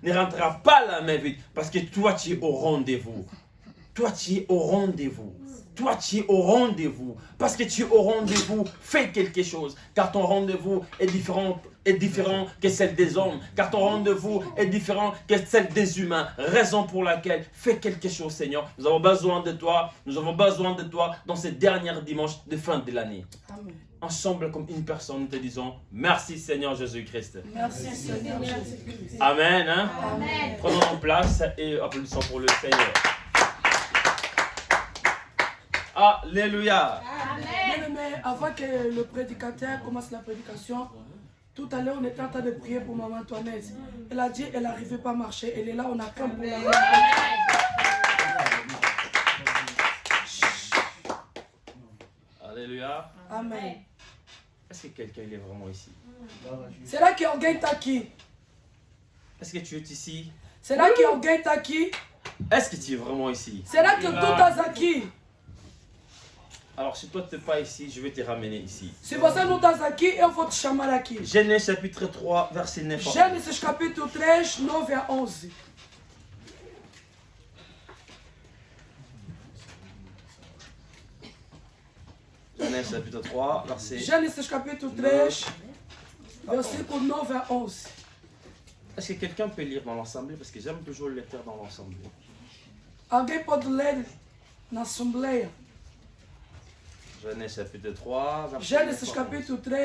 ne rentrera pas la main vide. Parce que toi, tu es au rendez-vous. Toi, tu es au rendez-vous. Toi, tu es au rendez-vous. Parce que tu es au rendez-vous, fais quelque chose. Car ton rendez-vous est différent que celle des hommes. Car ton rendez-vous est différent que celle des humains. Raison pour laquelle, fais quelque chose, Seigneur. Nous avons besoin de toi. Nous avons besoin de toi dans ces derniers dimanches de fin de l'année. Amen. Ensemble, comme une personne, nous te disons merci, Seigneur Jésus-Christ. Merci, Seigneur Jésus-Christ. Amen. Hein? Amen. Prenons place et applaudissons pour le Seigneur. Alléluia. Amen. Mais avant que le prédicateur commence la prédication, tout à l'heure on était en train de prier pour maman Antoinette. Elle a dit qu'elle n'arrivait pas à marcher. Elle est là, on attend pour la main. Alléluia. Amen. Est-ce que quelqu'un il est vraiment ici? C'est là qu'on gagne qui? Est-ce que tu es ici? C'est là qu'on gagne qui? Est-ce que tu es vraiment ici? C'est là que tout a qui? Alors, si toi tu n'es pas ici, je vais te ramener ici. C'est pour ça que nous avons qui et on va te chamar aqui. Genèse chapitre 3, verset 9 à 11. Gênesis capítulo 3, 9 a 11. Genèse chapitre 3, verset... Gênesis capítulo 3, versículo 9 a 11. Est-ce que quelqu'un peut lire dans l'ensemble? Parce que j'aime toujours le lire dans l'ensemble. Alguém pode ler na Assembleia? Genèse chapitre 3, verset 9 Gênesis à 11. capítulo 3,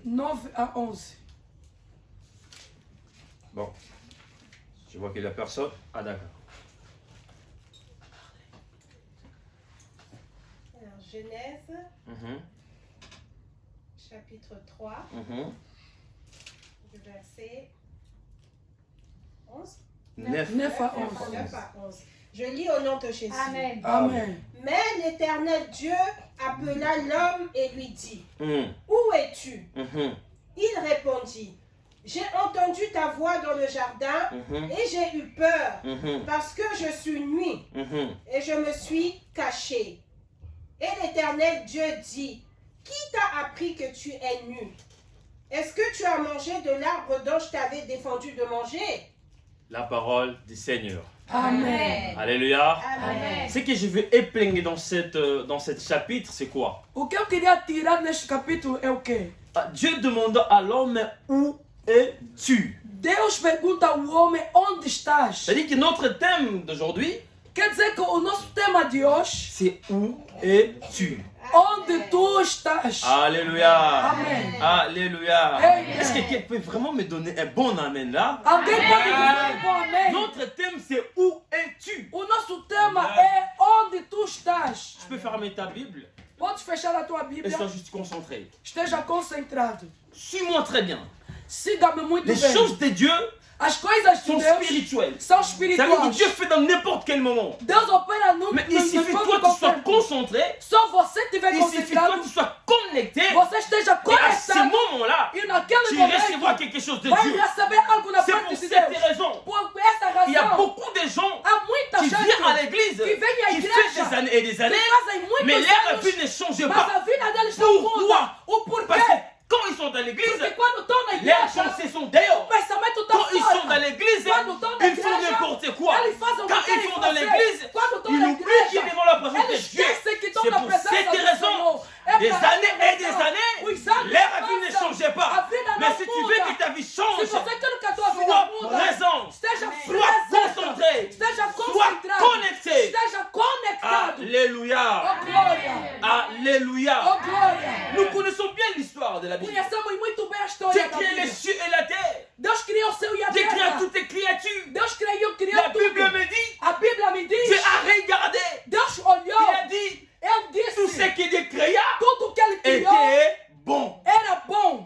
9 a 11. Bon. Je vois que la personne... Ah d'accord. Alors, Genèse, chapitre 3, du verset 11. 9 à 11. 9 à 11. Je lis au nom de Jésus. Amen. Amen. Mais l'Éternel Dieu appela l'homme et lui dit, Mhm. où es-tu? Mhm. Il répondit, j'ai entendu ta voix dans le jardin Mhm. et j'ai eu peur Mhm. parce que je suis nu Mhm. et je me suis caché. Et l'Éternel Dieu dit, qui t'a appris que tu es nu? Est-ce que tu as mangé de l'arbre dont je t'avais défendu de manger? La parole du Seigneur. Amen. Alléluia. Amen. Ce que je veux épingler dans cette chapitre, c'est quoi? O que eu queria tirar neste capítulo é o quê? Dieu demanda à l'homme, où es-tu? Deus pergunta ao homem onde estás. C'est-à-dire que notre thème d'aujourd'hui, Quer dizer que o nosso tema de hoje, c'est où es-tu? onde tu estás. Alléluia. Amen. Alléluia. Amen. Est-ce que quelqu'un peut vraiment me donner un bon amen là? Alguém pode dizer um bom amém? Notre thème, c'est où es-tu? O nosso tema é onde tu estás. Tu peux fermer ta Bible Pode fechar a tua et Bíblia. sois juste concentré. Esteja concentrado. Suis-moi très bien. Siga-me muito Les bem. choses de Dieu As coisas de sont Deus spirituelles. são Ça veut dire que espirituais. Dieu fait dans n'importe quel moment. Deus opera no Mais il suffit que toi tu sois concentré, Só você estiver il suffit que toi concentrado, tu sois connecté. você esteja Et à ce conectado moment-là, e naquele tu recevras momento quelque chose de vai Dieu. receber algo na C'est parte pour de cette Deus. raison. Por essa Il y a razão, beaucoup de gens há muita qui gente viennent à l'église, que vem à qui igreja, fait des années et des que années, fazem muitos mais leur anos, vie ne change mas pas. a vida deles não muda. Pourquoi? O porquê? Parce que quand ils sont dans l'église, Porque quando estão na leurs igreja, pensées sont o dehors. pensamento está Quand ils sont dans fora. l'église, Quando estão na ils font igreja, n'importe quoi. eles fazem o Quand que ils querem sont dans fazer. l'église, Quando estão ils na n'oublient qu'ils igreja, sont devant la présence de eles Dieu. esquecem que estão C'est na pour presença cette do raison, Senhor. É des pra années et des essa années, os anos leur vie ne passam, changeait a pas. vida Mais não si tu veux muda. que ta vie Se change, você quer que a tua vida sois muda, présent, esteja sois presente, concentré, esteja sois concentrado, connecté. esteja conectado. Alléluia. Oh glória! Alléluia. Oh glória! Nous connaissons bien l'histoire de la Bible. Conhecemos muito bem a Dieu história da créé les Bíblia. cieux et la terre. Deus criou o céu e a Dieu créé terra. toutes les créatures. Deus criou La tudo. Bible me dit, A Bíblia me Dieu diz, a regardé. Deus Il olhou, a dit, ele tout ce disse, que Dieu créa tudo que ele criou était bon. era bom.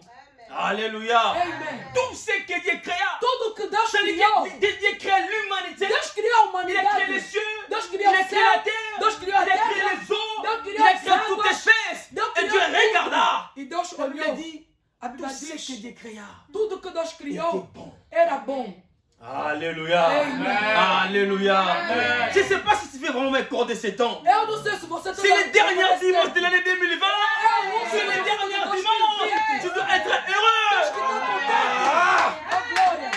Alléluia. Amen. Tout ce que Dieu créa. Tudo que Deus C'est-à-dire criou, que Dieu crée l'humanité. Deus criou a Il a créé les humanidade. cieux. Deus Il criou a o créé la céu, terre. Deus criou a Il a créé terra, les eaux. Deus Il criou a as créé toute águas, espèce. Deus Et criou Dieu regarda. e Deus La Bible olhou. dit, A tout Bíblia ce que diz, Dieu créa tudo que Deus criou était bon. era bom. Alléluia. Amen. Alléluia. Je ne sais pas si tu veux vraiment m'accorder ces temps. Eu não sei se você C'est les derniers dimanches de l'année 2020. C'est les derniers dimanches. Tu dois être heureux. Deus que está contente. Ah. Oh glória!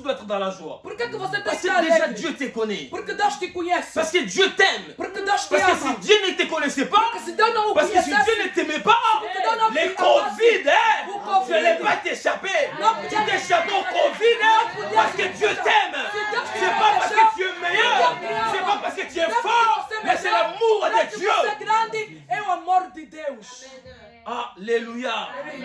dois être dans la joie? Por que você tem Parce que que estar déjà alegre? Dieu te connaît. Porque Deus te conhece. Parce que Dieu t'aime. Porque Deus te Parce que ama. si Dieu ne te connaissait pas, Porque se Deus não o parce que si conhecesse, Dieu ne t'aimait pas, Deus não les te amasse, Covid, o tu Covid, n'allais pas t'échapper. Non, Tu t'échappes au Covid parce que Dieu t'aime. C'est pas parce que tu es meilleur, c'est pas parce que tu es fort, mais c'est l'amour Não é de que Dieu. você é grande, é o amor de Deus. Alléluia. Amém.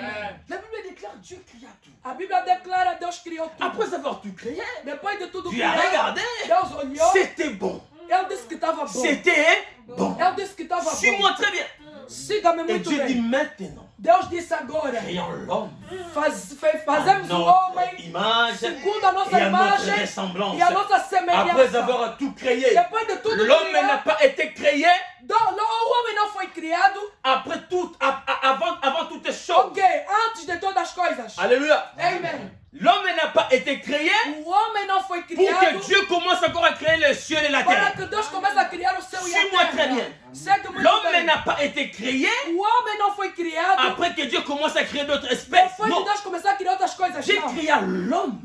La Bible déclare Dieu créa tout. A Bíblia declara Deus criou tudo. Après avoir tout créé, Depois de tudo Dieu a criado, regardé. Deus olhou. C'était bon. Ele disse que estava bom. C'était bon. Ele disse que estava bom. Suis-moi très bien. Siga-me Et muito Dieu dit bem. maintenant, Deus disse agora: créons l'homme. fazemos o Notre homem image segundo a nossa et à notre imagem ressemblance. e a nossa Après semelhança. avoir tout créé, Depois de tudo l'homme n'a criado, pas été créé o homem não foi criado. après tout, avant toutes les choses. Ok, antes de todas as coisas. Alléluia. Amen. L'homme n'a pas été créé O homem não foi pour criado que Dieu commence encore à créer les cieux et la para terre. que Deus comece a criar o céu e a Suis-moi très terra. bien. Segue muito L'homme bem. n'a pas été créé O homem não foi criado après que Dieu commence à créer d'autres espèces. depois de Non, Deus começar a criar outras coisas. Dieu Não. créa l'homme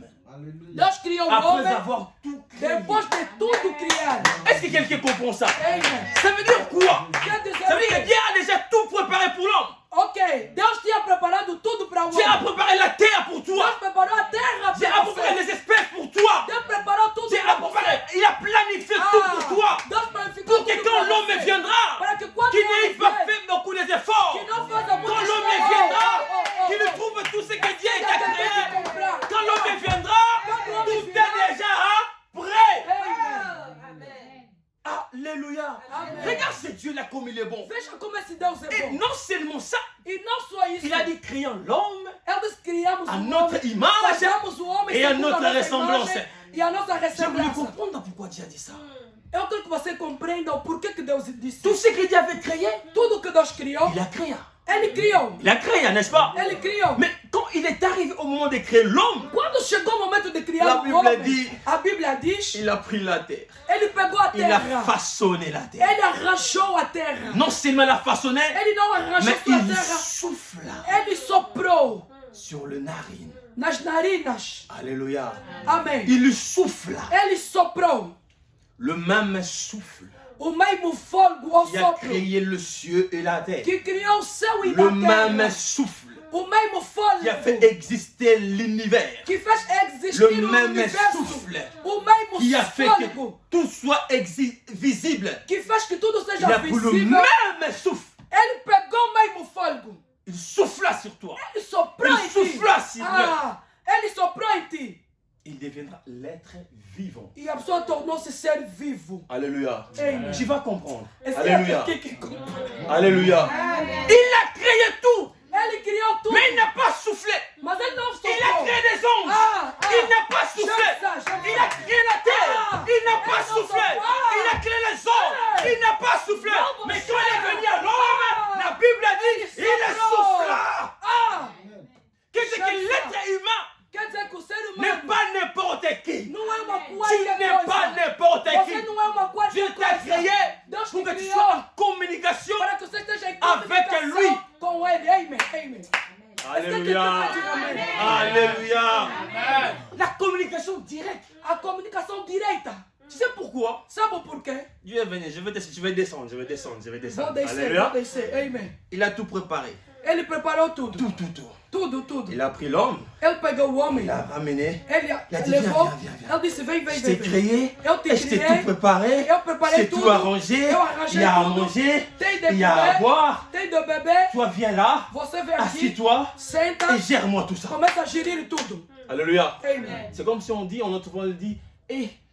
Deus criou o après homem avoir tout créé. depois de tudo criado. Est-ce que quelqu'un comprend ça? Amen. Ça veut dire quoi? Quer dizer Ça veut dire o que quê? Dieu a déjà tout préparé pour l'homme. Ok, Deus tinha preparado tudo para o Dieu a homem. préparé la terre pour Deus toi. preparou a terra Dieu a para préparé você. les espèces pour toi. Deus preparou tudo Dieu a para você. préparé, il a planifié tout pour toi. Deus planificou Pour que tudo quand para l'homme você. viendra, Para que quando qu'il o homem n'ait pas vier, fait beaucoup d'efforts. que não faça Quand muito l'homme esforço. viendra, Oh. qu'il trouve tout ce que Dieu Que a Deus créé. vai comprar. Quand l'homme viendra, Quand l'homme tout viendra, est déjà prêt. Amen. Alléluia. Amen. Regarde ce Dieu-là comme il est bon. Veja como esse Deus é Et bom. non seulement ça, E não só isso. il a dit créons l'homme Ele disse criamos à o notre homem. image Fazemos o homem et à segundo a notre nossa ressemblance. imagem e a nossa J'ai voulu ressemblance. comprendre pourquoi Dieu a dit ça. Eu quero que você compreenda o porquê que Deus disse Tout isso. ce que Dieu avait créé, Tudo que Deus criou, il a créé. Ele criou. Il a créé, n'est-ce pas? Ele criou. Mais quand il est arrivé au moment de créer l'homme, Quando chegou o momento de criar La o Bíblia homem, diz- a Bíblia diz, il a pris la terre. ele pegou a Il a terra. façonné la terre. Ele arranjou a terra. Non seulement la façonné, Ele não arranjou mais só a il terra. souffla Ele soprou sur le narine. nas narinas. Alléluia. Amém. Il souffla. Ele soprou. Le même souffle O mesmo fogo ou qui a sopro créé le ciel et la terre. que criou o céu e Le a même terra. souffle O mesmo qui a fait fôlego exister l'univers. que fez existir Le o même universo. souffle O mesmo qui a fait que fôlego tout soit visible. que fez que tudo Il seja a pris le visível. même souffle. Ele pegou o mesmo fôlego. Il souffla sur toi. Ele soprou Il em ti. souffla sur Ele soprou em ti. Il deviendra l'être vivant. E a pessoa tornou-se ser vivo. Alléluia. Amen. Tu vas comprendre. Est-ce qu'il y a Alléluia. quelqu'un qui comprend? Alléluia. Il a créé tout, Ele criou tudo. mais il n'a pas soufflé. Mas ele não Il a soprou. créé des anges. Il n'a pas soufflé. Il a créé la terre. Il n'a pas soufflé. Il a créé les anges. Il n'a pas soufflé. Mais quand il est venu à l'homme, la Bible a dit, il souffla. Ah! Qu'est-ce que l'être humain Quer dizer que o ser n'est humano pas n'importe qui. não é uma Tu qualquer n'es pas coisa. n'importe Você qui. não é uma Dieu qualquer t'a coisa. créé Deus pour te que tu criou sois en communication. para que você esteja em avec comunicação lui. com Ele. Amen. Amen. Alléluia. Alléluia. La communication directe. A comunicação direita. Tu sais pourquoi? Sabe por quê? Dieu est venu, je vais descendre. Vou descer, Alléluia. vou descer. Amen. Il a tout préparé. Ele preparou tudo. Tout. Tudo, tudo. Il a pris l'homme, Ele pegou o homem. il l'a ramené. Ele Il a dit, levou. viens. Ele disse, vem, Je t'ai vem. créé, Eu te et je t'ai criei. tout préparé, Eu preparei c'est tudo. tout arrangé, Eu arranjei il y a à tudo. manger, Tem de il y a à comer, boire. tem de beber. Toi viens là, Você vem aqui, assis-toi senta, et gère-moi tout ça. começa a gerir tudo. Alléluia. Amen. C'est comme si on dit, on entend on dit,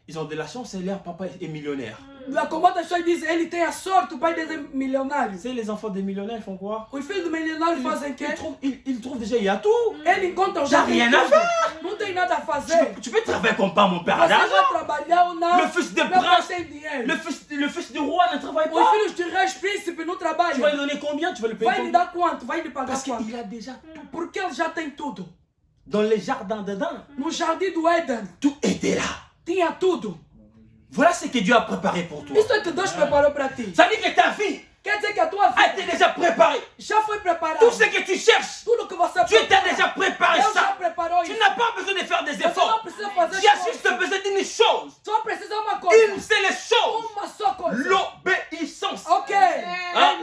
ils ont de la chance, leur papa est millionnaire. Lá como as pessoas dizem, ele tem a sorte, o pai dele é Tu milionário. sais, les enfants des millionnaires font quoi? Os filhos do milionário fazem o quê? Ils trouvent déjà, il y a tout. Ele encontra Já rien à faire. Não tem nada a fazer. Tu peux travailler comme pas mon père Você vai d'argent. trabalhar ou não? Le fils de Meu pai prince, tem dinheiro. le fils du roi ne travaille Os pas. filhos de reis, príncipe, não Tu vas lui trabalham. donner combien? Tu vas lui payer Vai lhe combien? dar quanto? Vai lhe pagar Parce quanto? qu'il a déjà tout. Porque ele já tem tudo. Dans les jardins d'Éden, No jardim do Éden, tout était là. tinha tudo. Voilà ce que Dieu a préparé pour toi. Isso é que Deus preparou para ti. Ça veut dire que ta vie Quer dizer que a tua a vida été déjà préparée. já foi preparada. Tout ce que tu cherches, Tudo que você Dieu t'a procura, déjà préparé Deus já ça. preparou Tu isso. n'as pas besoin de faire des Você não efforts. precisa fazer Dieu a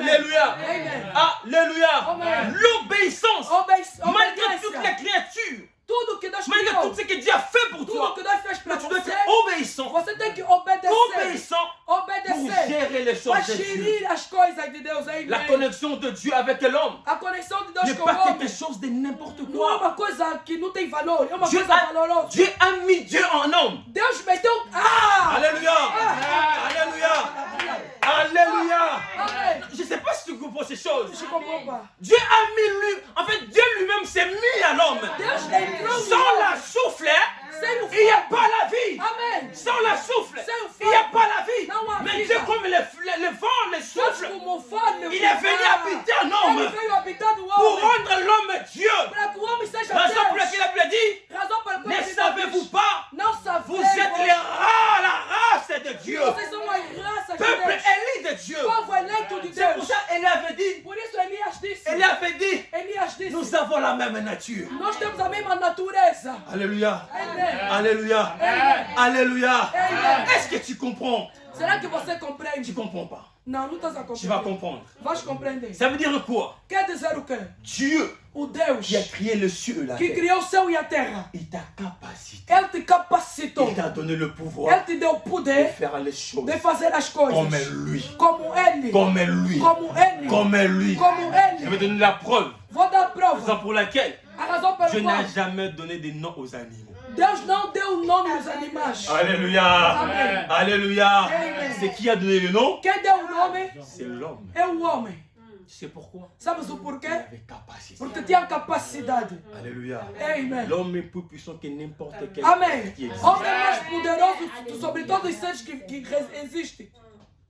Alléluia. Amen. Alléluia. Amen. L'obéissance. Malgré toutes Obediência. les créatures. Tudo que Deus Malgré criou. tout ce que Dieu a fait pour Tudo toi. que Deus fez para Tu dois você. être obéissant. Você tem que obedecer. Obéissant pour Obedecer. gérer les Para choses de Dieu. gerir as coisas de Deus. Amen. La connexion de Dieu avec l'homme A conexão de Deus n'est com o pas homem quelque chose de n'importe não é quoi. uma coisa que não tem valor. É uma Dieu coisa a, valorosa. Dieu a mis Dieu en homme. Deus meteu... Ah! Alléluia. Alléluia. Alléluia. Amen. Je ne sais pas si tu comprends ces choses. Je comprends pas. Dieu a mis lui. En fait, Dieu lui-même s'est mis à l'homme. Deus entrou no Sans la homem. souffle, Sem o il n'y a fogo. pas la vie. Amém. Sans la souffle, Sem o il n'y a fogo. pas la vie. Não há Mais vida. Dieu, comme le vent, le Deus souffle, como o fone. il est venu habiter en Ele homme veio habitar no pour homem. rendre l'homme Dieu. Para que o homem seja Raison pour Deus. laquelle la Bible dit, Razão para qual ne ele savez-vous diz, pas, não vous sabeis êtes les races, la race de Dieu. vocês são uma raça de Peuple Deus. élu de Dieu. Povo eleito de C'est pour Deus. ça qu'elle avait dit, Por isso Elias disse. Elias disse. nous avons la même nature. Nós temos a mesma natureza. Alléluia. Amen. Alléluia. Amen. Alléluia. Amen. Est-ce que tu comprends? Será que você Tu compreende? comprends pas. Não, não estás a Tu vas compreender. comprendre. Vais compreender. Ça veut dire quoi? Quer dizer o quê? Dieu O Deus qui a créé le ciel et la que terre, criou o céu e a terra. il t'a capacité, Ele te capacitou. il t'a donné le Ele pouvoir te deu o de poder faire les choses de fazer as coisas. comme lui. Como Ele. Comme lui. Como Ele. Comme lui. Como Je vais Ele. donner la preuve. Vou dar Raison prova. pour laquelle A razão pela Dieu qual n'a jamais donné des noms aux animaux. Deus não deu nome aos animais. Alléluia. Amen. Alléluia. Amen. C'est qui a donné le nom? Quem deu o nome C'est l'homme. é o homem. Tu sais pourquoi? Sabes o Il porquê? avait capacité. Porque tinha capacidade. Alléluia. Amen. L'homme est plus puissant que n'importe quel Amém. être qui existe. Homem é mais poderoso sobre todos os seres que existem.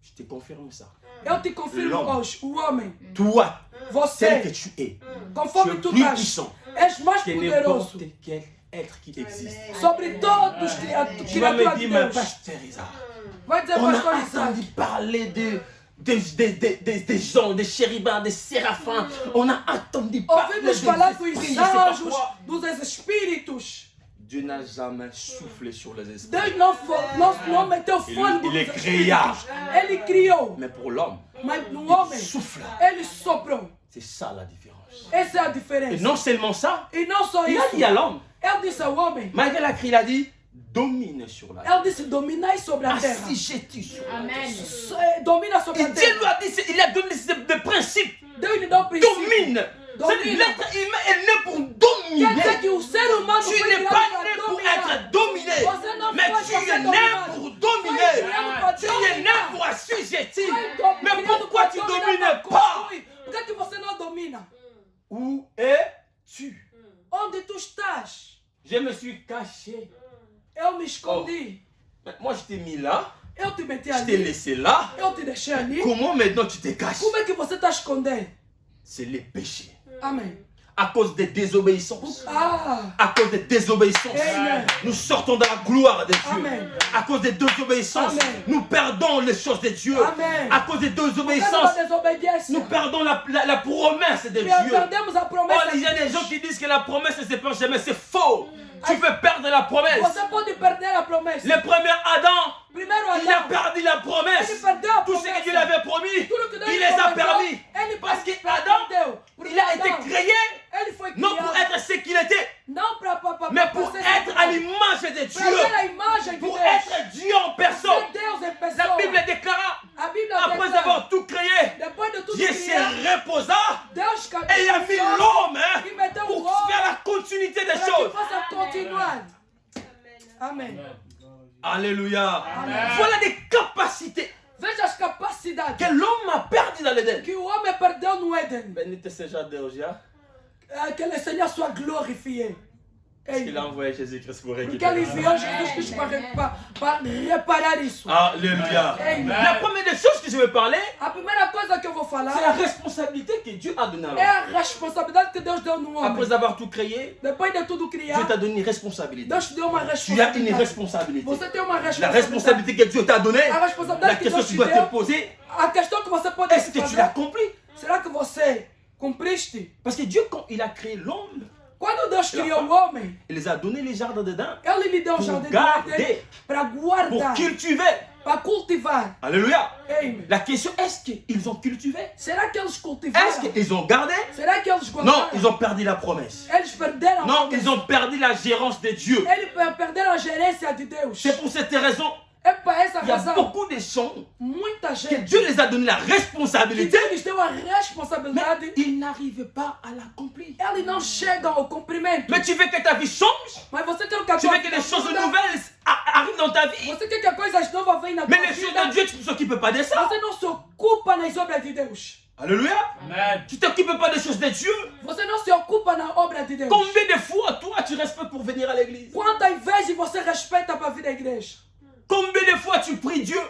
Je te confirme ça. Eu te confirmo L'homme. hoje, o homem, Toi, tel que você, tu es, conforme tu tu es plus estás, puissant és mais que poderoso n'importe quel être qui existe. sobre todos os Tu vas criaturas me de dire, mais Deus. pasteur Isaac, Vai dizer, on a pastor Isaac, entendu parler des gens, des chérubins, des séraphins. On a entendu parler ouvimos falar dos esprits, je sais pas anjos, quoi. dos espíritos. Dieu n'a jamais soufflé sur les esprits. Deus não meteu fogo Ele nos cria. espíritos. Ele criou, Mais pour l'homme, mas no il homem, souffle. ele soprou. C'est ça la différence. Essa é a Et diferença. non seulement ça, E não só il a dit à isso, l'homme, ele disse ao homem, malgré la crie, il a dit, domine sur la terre. ele disse, dominai sobre a terra. Assujettis sur la terre. Amen. Domina sobre Et a Dieu terra. lui a dit, il a donné des principes. Deus lhe deu o princípio. Domine. Domine. L'être humain est né pour Quer dizer dominer. que o ser humano Tu foi n'es criado pas para né pour dominar. être dominé, Você não mais foi tu para es ser né dominado. pour Foi dominer. criado para Tu es né dominar. pour assujettir. Foi Mais criado pourquoi para tu dominar, domines para pas? construir. Por que você não domina? Où es-tu? Onde tu estás? Je me suis caché. Eu me escondi. Moi, je t'ai mis là. Eu te meti Je t'ai ali. laissé là. Eu te deixei ali. Comment maintenant tu te caches? Como é que você está escondendo? C'est les péchés. Amém. À cause des désobéissances. Ah, À cause des désobéissances. Amen. Nous sortons de la gloire de Dieu. Amen. À cause des désobéissances, Amen. nous perdons les choses de Dieu. Amen. À cause des por causa désobéissances, da desobediência. nous perdons la promesse de Dieu. Perdemos a Oh, promessa. il y a de des Deus. gens qui disent que la promesse ne se perd jamais. C'est faux. Tu peux perdre la promesse. Você pode perder a promessa. Le premier Adam, Primeiro il a Adão, perdu la promesse. ele perdeu a Tout ce promessa. que Dieu l'avait promis, Tudo que Deus il lhe les a prometeu, permis. ele Parce que perdeu. Adam, Porque il a été Adão, créé ele foi non pour criado, être ce qu'il était, não para mais pour être à l'image de Para ter a Dieu. imagem de Pour Deus. être Dieu en personne. Ser Deus em La pessoa. Bible déclara, A Bíblia après declara, avoir tout créé, depois de tudo Dieu s'est criado, reposa Deus et il a mis l'homme hein, e meteu o pour homem faire la continuité des para que choses. possa continuar. Amém. Alléluia. Voilà des capacités Veja as capacidades que l'homme a perdues dans l'Éden. que o homem perdeu no Éden. Bénite seja Deus, já. Que le Seigneur soit glorifié. Parce qu'il a envoyé Jésus-Christ pour Porque ele récupérer. enviou Jesus Cristo para reparar isso. Alléluia. Amen. La première des choses que je veux parler, A primeira coisa que eu vou c'est la falar responsabilité que Dieu a donnée à é l'homme. a responsabilidade que Deus deu no homem. Après avoir tout créé, Depois de tudo Dieu criar, t'a donné une responsabilité. Deus te deu uma Tu as une responsabilidade. responsabilité. Você tem uma La responsabilidade. responsabilité que Dieu t'a donnée, A la responsabilidade que question Deus que te tu dois te deu, poser, a questão que você pode est-ce se que tu fazer, l'as compris? será que você cumpriste? Parce que Dieu, quand il a créé l'homme, Quando Deus criou o homem, il les a donné les jardins dedans Ele lhe deu um Pour jardim garder. para pour guardar, cultiver. para cultivar. Alléluia. Amen. La question, est-ce qu'ils ont cultivé? Será que eles cultivaram? Est-ce qu'ils ont gardé? Será que eles Non, guardaram? ils ont perdu la promesse. Eles perderam. Non, ils ont perdu la gérance de Dieu. Eles perderam a gerência de Deus. C'est pour cette raison, É para essa il y a razão. beaucoup de gens Muita que gente Dieu les a donné la que responsabilité, Deus lhes deu a mais responsabilidade. ils n'arrivent pas à l'accomplir. Eles não chegam ao cumprimento. Mais tu veux que ta vie change? Mas você quer que a Tu tua veux que vida les choses muda? nouvelles arrivent dans ta vie? Você quer que coisas novas venham na Mais tua les choses vida? de Dieu, tu ne t'occupes pas de ça. Você não se ocupa nas obras de Deus. Alléluia. Tu ne t'occupes pas des choses de Dieu. Você não se ocupa na obra de Deus. Combien de fois, toi, tu restes pour venir à l'église? Quantas vezes você respeita para vir à igreja? Combien de fois tu pries Dieu?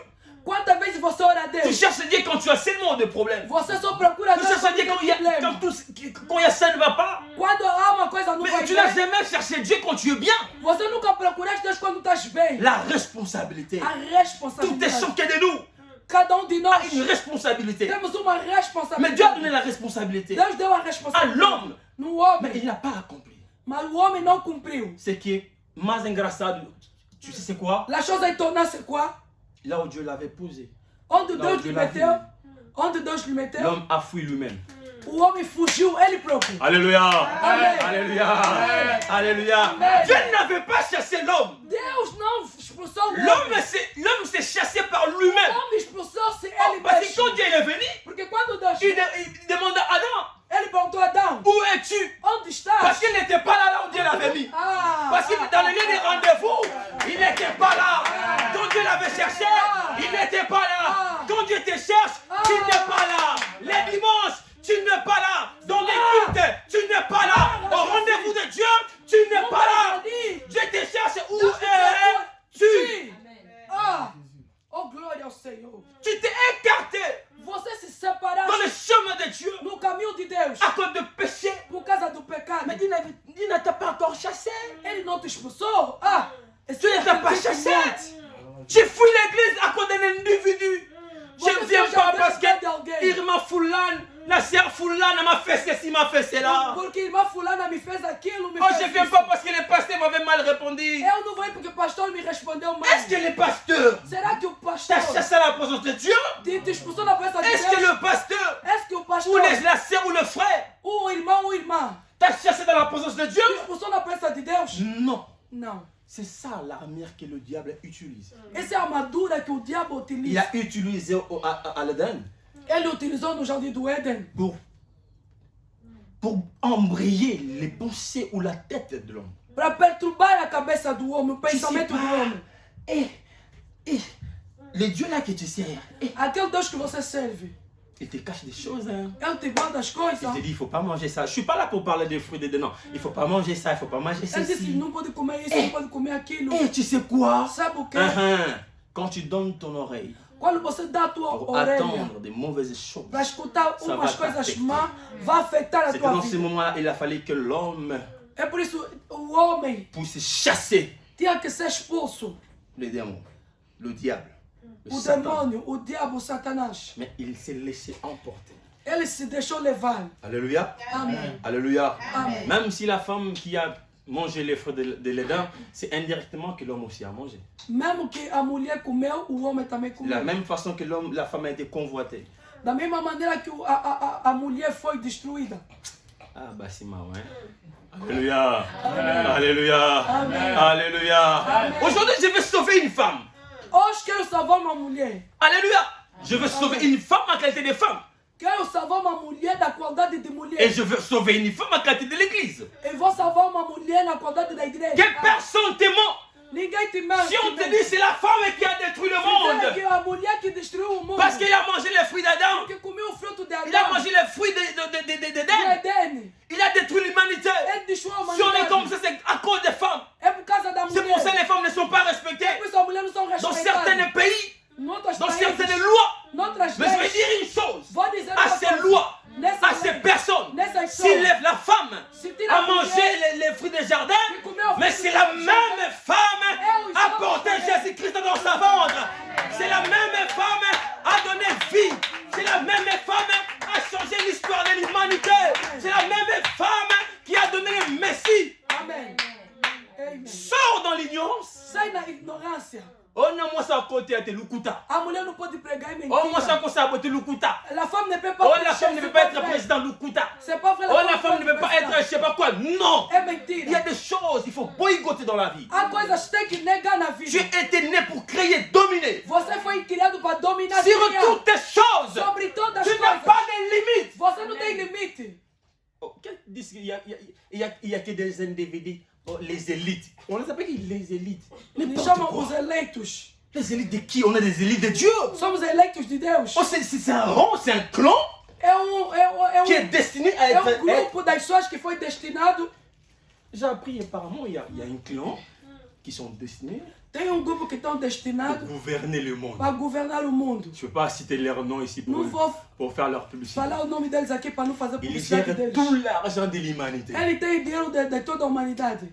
Quantas vezes você ora a Tu Deus? cherches Dieu quand tu as seulement des problèmes. Você só procura Tu Deus cherches quando Dieu tem quand il y a, problema. quand ça ne va pas. Quando há uma coisa não Mais vai tu n'as bem, jamais cherché Dieu quand tu es bien. você nunca procuraste Deus quando estás bem. La responsabilité. A Tout est responsabilidade. chacun de nous Cada de a nós une responsabilité. temos uma Mais Dieu a responsabilidade. donné la responsabilité Deus deu a à responsabilidade l'homme, no mais il homem, n'a pas accompli. mas o homem não cumpriu. Ce qui est mais engraçado, tu sais c'est quoi? A chose étonnante c'est quoi? Là où Dieu l'avait posé, Onde Não, Deus de lhe la meteu, onde Deus lhe meteu, l'homme a fui lui-même. o homem fugiu ele próprio. Alléluia. Amen. Alléluia. Amen. Alléluia. Amen. Dieu n'avait pas chassé l'homme. Deus não expulsou o homem. L'homme s'est chassé par lui-même. O homem expulsou-se ele Parce que mesmo. quand Dieu est venu, Porque quando Deus il demande à Adam, ele perguntou a Adão, où es-tu? onde Parce estás? qu'il n'était pas là où Dieu l'avait mis. Ah, Parce que dans le lieu des rendez-vous, il n'était pas là. Quand Dieu l'avait cherché, il n'était pas là. Quand Dieu te cherche, tu n'es pas là. Les dimanches, tu n'es pas là. Dans les cultes, tu n'es pas là. Au rendez-vous de Dieu, tu n'es pas là. Dieu te cherche. Où es-tu? Ah, oh glória ao Senhor. Tu t'es écarté Você se separar dans le chemin de Dieu no caminho de Deus à cause de péché. por causa do pecado. Mais il ne t'a pas encore chassé. Ele não te expulsou? Ah, Tu ne t'as pas chassé. Tu fuis l'église à cause d'un individu. Je ne viens pas parce que Irma Fulane, la sœur Fulane m'a fait ceci, m'a fait cela. Porque irmã fulana me fez aquilo, me Oh, fez je ne viens isso. pas parce que le pasteur m'avait mal répondu. Eu não vou porque o pastor me respondeu mal. Est-ce que le pasteur Será que o pastor t'a chassé à la présence de Dieu? te expulsou da presença de Est-ce que Deus? le pasteur Est-ce que o ou pastor, la sœur ou le frère o irmão ou irmã, t'a chassé dans la présence de Dieu? te expulsou da presença de Deus? Non. Não. C'est ça l'armure que le diable utilise. Essa é a armadura que o diabo Il utiliza. a utilisé à l'Éden Ele utilizou no jardim do Éden pour embrayer les pensées ou la tête de l'homme. para perturbar a cabeça do homem, o Tu sais pensamento do pas. homem. Le Dieu là que tu sers, Aquele Deus que você serve, il te cache des choses. Hein. ele te guarda as Il coisas. te dit, il ne faut pas manger ça. Je ne suis pas là pour parler des fruits des non. Il ne faut pas manger ça, il ne faut pas manger Ele disse, ceci. não pode comer isso, não pode comer aquilo. Et tu sais quoi? Sabe o quê? Quand tu donnes ton oreille Quando você dá a tua pour orelha attendre des mauvaises choses, para escutar Ça umas vai coisas t'affecter. más, vai afetar a c'est que tua dans ce vida. moment-là, il a fallu que l'homme É por isso o homem puisse chasser tinha que ser expulso. le démon, le diable, le O Satan. demônio, o diabo, o Satanás. Mais il s'est laissé emporter. Ele se deixou levar. Alléluia. Amém. Alléluia. Amém. Même si la femme qui a mangé les fruits de l'Éden, c'est indirectement que l'homme aussi a mangé. Mesmo que a mulher comeu, o homem também De comeu. la même façon que la femme a été convoitée. Da mesma maneira que a mulher foi destruída. Ah, bah c'est marrant, hein? Alléluia. Alléluia. Amen. Alléluia. Amen. Aujourd'hui, je vais sauver une femme. Hoje quero salvar uma mulher. Alléluia. Je veux sauver une femme en qualité de femme. Quero salvar uma mulher da qualidade de mulher. Et je veux sauver une femme en qualité de l'église. Eu vou salvar uma mulher na qualidade da igreja. Que personne te ment. Ninguém te mente. Si on te dit c'est la femme qui a détruit le monde. que a mulher que destruiu o mundo. Parce qu'il a mangé les fruits d'Adam. Porque comeu o fruto de Il a Adão. mangé les fruits De d'Éden. Éden. Il a détruit l'humanité. Ele destruiu a Si on est comme humanidade. ça, c'est à cause des femmes. É por causa da C'est mulher. pour ça que les femmes ne sont pas respectées. Por isso as mulheres não são Dans respeitadas. certains pays, Noutras dans países, certaines lois. noutras Mais je vais leis. dire une chose. Vou dizer À uma ces coisa. lois, Nessa à ces lei, personnes, nessas s'il pessoas, lève la femme se tira à a mulher, manger les fruits des jardins, que comeu o mais fruto c'est do la jardim, même femme Eu à sou porter mulher. Jésus-Christ dans sa ventre. C'est la même femme à donner vie. C'est la même femme à changer l'histoire de l'humanité. C'est te lukuta. A mulher não pode pregar e Oh, moi, ça, mentir. comme ça, bote lukuta. La femme ne peut Oh, pas la prêcher, femme ne c'est peut pas pas être vrai. président lukuta. C'est pas vrai. Oh, la femme ne peut pas être je sais pas quoi. Non. É Il y a mentira. des choses, il faut boycotter dans la vie. Há coisas que tem que negar na Tu vida. étais né pour créer, dominer. Você foi criado para dominar Sur criar. toutes tes choses. Sobre todas Tu as n'as coisas. pas de limites. Você não tem limite. Oh, quel disque, il y a que des individus, oh, les élites. On les appelle les élites. Nos N'importe chamam quoi. os eleitos. Les élites de qui? On est des élites de Dieu. Somos eleitos de Deus. Oh, c'est un rang, c'est un clan qui est destiné à é être. grupo das pessoas que foi destinado. J'ai appris apparemment, il y a un clan qui sont destinés Tem grupo que estão à destinados gouverner le monde. para governar o mundo. Je ne peux pas citer leur nom ici Não vou pour faire leur publicité. falar o nome deles aqui para não fazer Ils publicidade gèrent deles. tout l'argent de l'humanité. Ele tem dinheiro de toda a humanidade.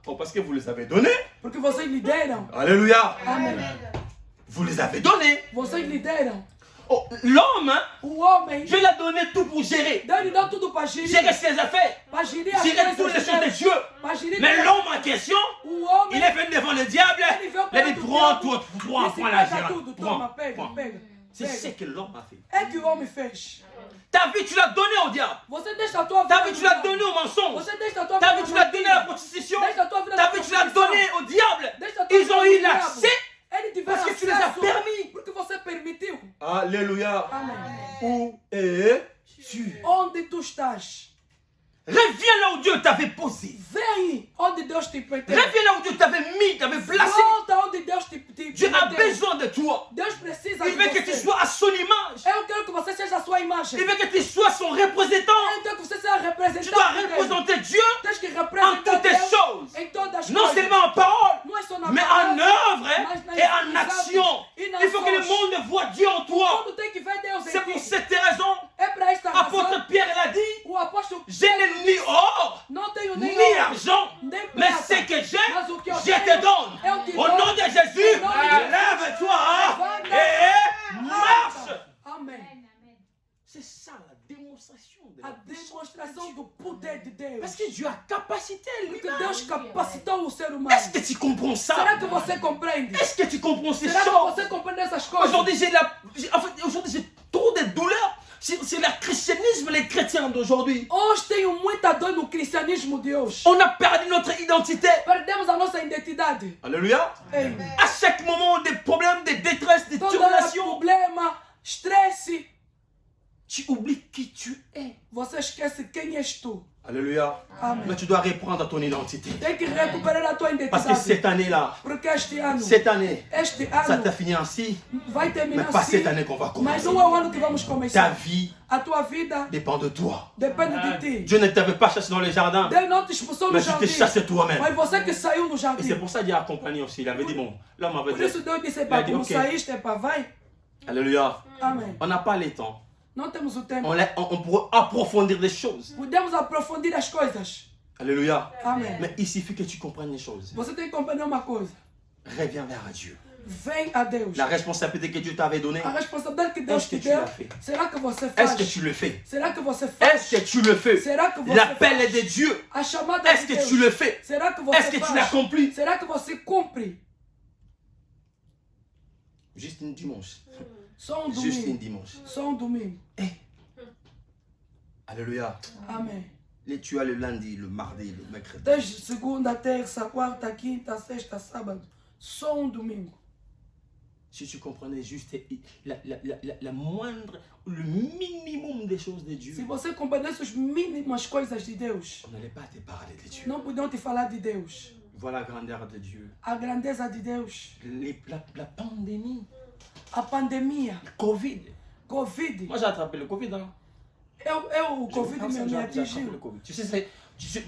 Oh, parce que vous les avez donnés. Porque vocês lideram. Alléluia. Amém. Vous les avez donnés. Vocês lideram. Oh, l'homme, hein, O homem, Dieu l'a donné tout pour gérer. Deus lhe dá tudo para gerir. Gérer ses affaires. Para gerir as Gérer toutes les coisas choses de de Dieu. Para gerir Mais l'homme en question, o homem. il est venu devant le diable. Ele veio Il a dit, perto do prends diabo, toi, prends disse, la pega gérante. tudo, toma, Prends, pega, prends. pega. C'est ce pega. que l'homme a fait. É que o homem fez. Ta vie, tu l'as donnée au diable. Você deixa a tua vida. Ta vie, tu l'as donnée au mensonge. Você deixa a tua Ta vida. vie, tu l'as donnée à la prostitution. Deixa a tua vida Ta na vie, tu l'as prostituição. donnée au diable. Deixa a tua Ils vida ont no eu diabo. l'accès. Ele tiver Parce que tu les as acesso, permis. Porque você permitiu. Alléluia. Amém. Où es-tu? Onde tu estás? Reviens là où Dieu t'avait posé. Vem onde Deus te pertence. Reviens là où Dieu t'avait mis, t'avait placé. Volta onde Deus te Dieu a meteu. besoin de toi. Deus precisa Il de veut que tu você. sois à son image. Eu quero que você seja a sua imagem. Il veut que tu sois son représentant. Eu quero que você seja representante. Tu dois dele. représenter Dieu Tens que en representar toutes les Deus choses. em todas as Non coisas. seulement en parole, Não é só na mais palavra, en œuvre mas nas et en exatas action. e nas Il faut que le ações. monde voit Dieu en O toi. mundo tem que ver Deus em C'est pour ti. cette raison, É para esta razão. apôtre Pierre l'a dit, O apóstolo je n'ai ni or, não tenho ni nem ouro, argent, nem mais prata, ce que j'ai, mas o que eu je tenho, te donne. eu te Au dou. nom de Jésus, Au nom de Jésus. lève-toi Levanta. et marche. Amém. C'est ça la démonstration de A la puissance. demonstração do poder de Deus. Parce que Dieu a capacité Porque lui-même. Deus capacitou o ser humano. Est-ce que tu comprends ça? Será que você compreende? Est-ce que tu comprends ces Será que choses? você compreende essas coisas? Aujourd'hui, j'ai trop de douleurs. C'est le christianisme, les chrétiens d'aujourd'hui. Hoje tenho muita dor no cristianismo de hoje. On a perdu notre identité. Perdemos a nossa identidade. Alléluia. Ei, À chaque moment, des problèmes, des détresses, des toda hora tribulations. problema, estresse. Tu oublies qui tu es. Você esquece quem és tu. Alléluia. Amém. Mais tu dois reprendre ton identité. Tem que recuperar a tua Parce que identidade. cette année-là, Porque este ano, cette année, este ça ano t'a fini ainsi. vai Mais terminar pas assim. cette année qu'on va Mas commencer. não é o ano que vamos Ta começar. vie A tua vida dépend de toi. depende de ti. Dieu ne t'avait pas chassé dans les jardins, Deus não te expulsou no mais tu t'es jardim. chassé toi-même. Mas você que saiu no Et c'est jardim. pour ça qu'il a accompagné aussi. Il avait dit, bon, l'homme avait Por dit, isso Deus disse, Il a pá, dit, como ok. saíste, pá, vai. Alléluia. Amém. On n'a pas le temps. Não temos o tempo. On pourrait approfondir des choses. Podemos aprofundir as coisas. Alléluia. Amém. Mais il suffit que tu comprennes les choses. Você tem que compreender uma coisa. Reviens vers Dieu. Vem a Deus. La responsabilité que Dieu t'avait donnée, A responsabilidade que Deus Est-ce que te tu deu, l'as fait? será que você est-ce faz? que tu le fais? Será que você faz? Est-ce que tu le fais? Será que você L'appel faz? est de Dieu. A chamada Est-ce de que Deus. tu le fais? Será que você Est-ce que tu faz? l'accomplis? Será que você cumpre? Juste une dimanche. Só um Juste une domingo. dimanche. Só um domingo. Alléluia. Amém. Tu as le lundi, le mardi, le mercredi. Tens segunda, terça, quarta, quinta, sexta, sábado. Só um domingo. Si tu comprenais juste la moindre, le minimum des choses de Se Dieu, você compreendesse as mínimas coisas de Deus, on n'allait pas te parler de Dieu. não podiam te falar de Deus. Voilà la grandeur de Dieu. A grandeza de Deus. La pandémie, A pandemia. le Covid. Covid. Moi j'ai attrapé le Covid. Hein. O Covid J'ai me attrapé le atingiu. Covid. Tu sais,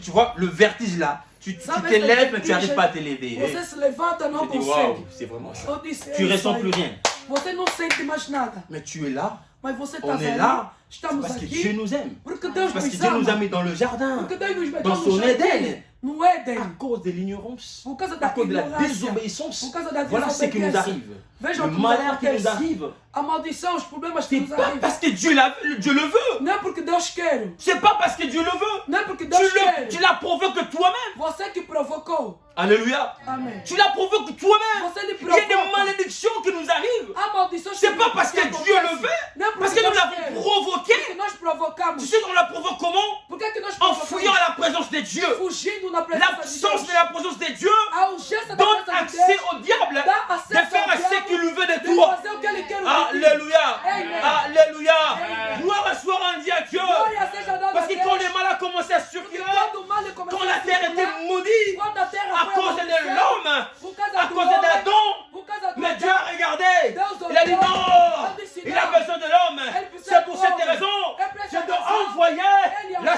tu vois le vertige là. Tu Sabe t'élèves esse mais tu n'arrives vertige? pas à t'élever. Você se levanta, não Tu dis waouh, consegue. c'est vraiment ça. Eu disse, Tu é ne isso ressens aí. plus rien. Você não sente mais nada. Mais tu es là. Mas você está On est ali. là. estamos Parce que aqui Dieu nous aime. porque Deus Parce que nos Dieu nous a ama. mis dans le jardin. Porque Deus nos Dans meteu son no jardim, Éden. no Éden. À cause de l'ignorance. Por causa À da cause de la ignorância. désobéissance. Por causa da Voilà ce qui nous desobediência. arrive. Vejam Le o que nos malheur qui nous acontece. arrive. A maldição, os problemas que C'est nos pas arrivent. parce que Dieu le veut. Não é porque Deus quer. C'est pas parce que Dieu le veut. Não é porque Deus quer. Tu l'as provoqué toi-même. Você que provocou. Alléluia. Amém. Tu l'as provoqué toi-même. Você lhe Il y a des provoca. malédictions qui nous arrivent. Há maldições C'est pas parce que acontecem. Dieu le veut. Não é Parce porque que nous Deus l'avons quer. provoqué. Porque nós provocamos. Tu sais qu'on la provoque comment? Por que nós En provocamos? fuyant à la présence de Dieu. Fugindo na presença de L'absence Deus. de la présence de Dieu A urgência da donne presença de accès Deus. au diable Dá de acesso faire ao ce diabo qu'il veut de de toi. fazer o que ele quer. Alléluia. Amen. Alléluia. Amen. Gloire soit rendue à Dieu. Glória seja dada Parce a que Deus. quand le mal a commencé à circuler, Quando o mal começou quand a la terre circular, était maudite, quando a terra à foi cause de amaldiçoada, l'homme, por causa à do cause homem, d'Adam, por causa do mais Dieu Adão, a regardé. Deus Il a dit olhou, non, ele disse, il a não, besoin de l'homme. ele precisa C'est pour do cette homem. raison É por essa je dois razão, envoyer ele le envoie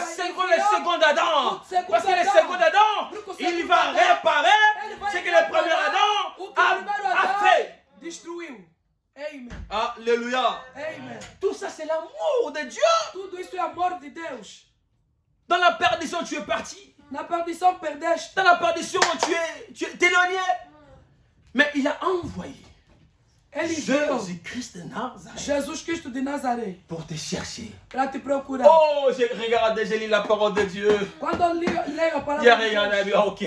second Adam. o segundo Parce que le Adão. second Adam, Porque o il segundo va Adão, réparer ele vai ce que le premier reparar Adam o que o primeiro a Adão fait. destruiu. Amen. Alléluia. Amen. Tout ça, c'est l'amour de Dieu. Tudo isso é amor de Deus. Dans la perdition, tu es parti. Na perdição perdeste. Dans la perdition, tu es éloigné. Mais il a envoyé Ele enviou Jésus-Christ de Nazareth Jesus Cristo de Nazaré pour te chercher. para te procurar. Oh, j'ai regardé, j'ai lu la parole de Dieu. Quando eu leio a palavra J'ai de regardé, Deus, ok,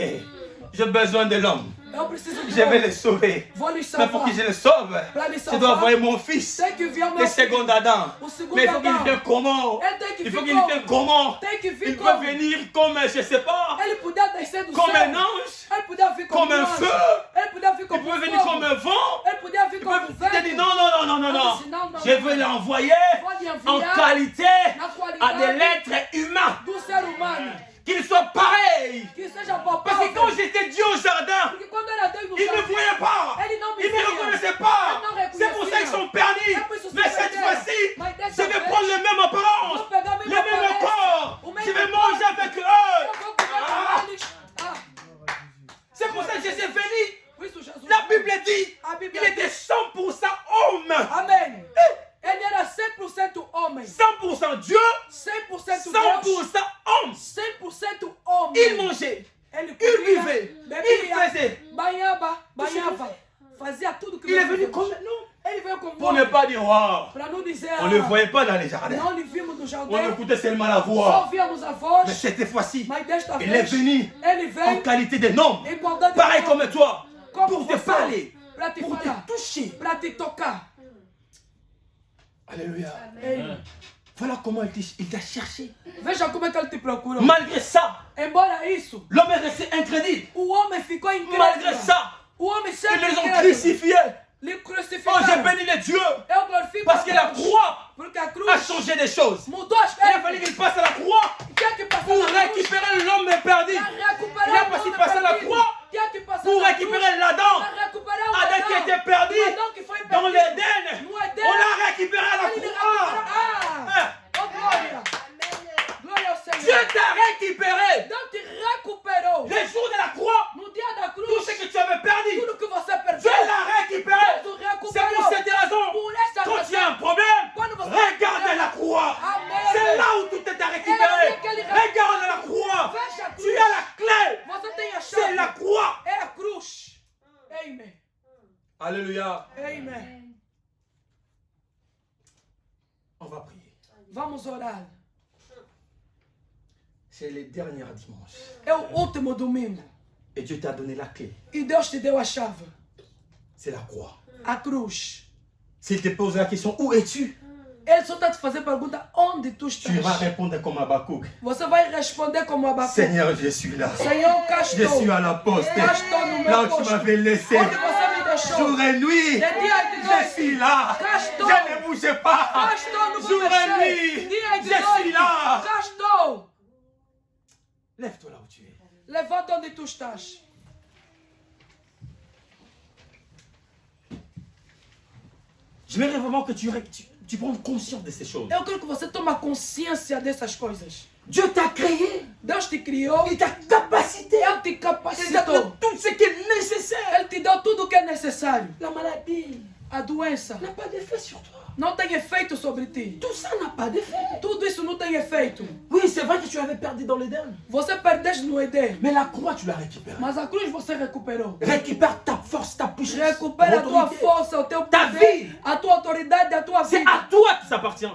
j'ai besoin de l'homme. eu preciso de Je vais Deus. le sauver. Vou lhe Mais pour salvar. que je le sauve, Para lhe je dois salvar, envoyer mon fils, tem que enviar o le meu second filho. Adam. O segundo Mais il faut qu'il Adão. vienne comment? Ele tem que Il faut vir qu'il como? vienne comment? Tem que vir Il peut como? venir comme, je sais pas, Ele podia descer do comme céu. un ange. Ele podia vir como Comme un anjo. feu. Ele podia vir Il como peut venir fogo. comme un vent. Ele podia vir Il como peut te dire vento. non, non, non, non, non, non. disse, non, non, Je non. veux l'envoyer Vou lhe en enviar qualité na à de qualidade l'être humain. do ser humano. Qu'il soit pareil. Que seja papai. Parce que quand j'étais Dieu au jardin, Porque quando era Deus no ils ne me jardim, voyaient pas. ele não me Ils ne me via. reconnaissaient pas. Ele não reconhecia. C'est pour ça qu'ils sont perdus. É por isso que Mais se cette perderam. fois-ci, Mas je dessa vais vez, prendre le même apparence, vou pegar a le mesma même aparência, corps. o mesmo Je vais corpo. manger avec Eu eux. vou comer Ah. com eles. Ah, C'est pour ça que je suis venu. por isso Jesus. La Bible dit, A Bíblia il était 100% homme. Amém. Ele era 100% homem. 100% Dieu, 100% 100% Deus. homme. 100% homem. Il mangeait, Ele il comia, buvait, il bebia, faisait. banhava. Fazia tudo que Il est nós venu fazemos. comme nous. Ele veio como Pour ne pas dire, wow, para não dizer on ne le voyait pas dans les jardins. não lhe vimos no On jardim. écoutait seulement la Só voix. ouvíamos a voz. Mais cette fois-ci, Mas desta il est vez venu ele en veio qualité d'un homme, em qualidade pareil de comme toi, como pour te você, parler, para te pour te falar, toucher. para te tocar. Alléluia. Ei, Voilà comment il t'a cherché. veja como é que ele te procurou. Malgré ça, Embora isso, l'homme est resté incrédule. o homem ficou incrédulo. Malgré ça, O homem ils sempre les ont incrédulo. crucifiés. Lhe Oh, crucificaram. j'ai béni les dieux. Eu glorifico Parce a que la Deus, croix porque a cruz a changé des choses. mudou as Il a fallu coisas. qu'il passe à la croix Tinha que passar pour na cruz. récupérer l'homme perdu. Para recuperar Il a o passé homem passer à la perdido. croix Tinha que passar pour na récupérer cruz. l'Adam. Para recuperar o Adam qui était perdu O Adão que foi dans perdido. l'Éden. No Éden. On l'a récupéré à la Ele croix. recupera. Oh, glória. Glória ao Senhor. Dieu t'a récupéré. Deus te recuperou. Le jour de la croix, No dia da tout cruz, ce que tu avais perdu, tudo que você Dieu perdeu, l'a récupéré. Deus C'est pour recuperou. cette raison, Por esta quand tu as un razão, problème, quando você regarde la croix. Amém. C'est là où tout est à récupérer. Regarde la croix. Fecha a cruz. Tu as la clé. Você tem a C'est chave. la croix. É a cruz. Amen. Alléluia. Amen. On va prier. Vamos orar. C'est les derniers dimanches. É o último domingo. Et Dieu t'a donné la clé. E Deus te deu a chave. C'est la croix. A cruz. S'il te pose la question, où es-tu? Ele só está te fazendo pergunta onde tu Tu vas estás. répondre comme Habakkuk. Você vai responder como Abacu. Seigneur, je suis là. Senhor, cá Je estou. suis à la poste. Cá estou no Là meu où tu posto. m'avais laissé. Onde você me deixou. Jour et nuit. De dia e de Je noite. suis là. Cá estou. Je ne bouge pas. Cá estou, não vou Jour et mexer. nuit. Dia e de Je suis noite. là. Cá estou. Lève-toi là où tu es. Levanta onde tu estás. Je veux vraiment que tu prennes conscience de ces choses. Eu quero que você tome consciência dessas coisas. Dieu t'a créé. Deus te criou. Il t'a capacité. Ele te Il t'a capacitou. donné tout ce qui est nécessaire. Ele te deu tudo o que é necessário. La maladie A doença n'a pas d'effet sur toi. não tem efeito sobre ti. Tout ça n'a pas d'effet. Tudo isso não tem efeito. Oui, c'est vrai que tu avais perdu dans l'Éden. Você perdeste no Éden, Mais la croix, tu l'as récupérée. mas a cruz você recuperou. Récupère ta force, ta puissance. Recupera a ton tua autorité. força, o teu Ta poder, vie. a tua autoridade, a tua C'est vida. à toi que ça appartient.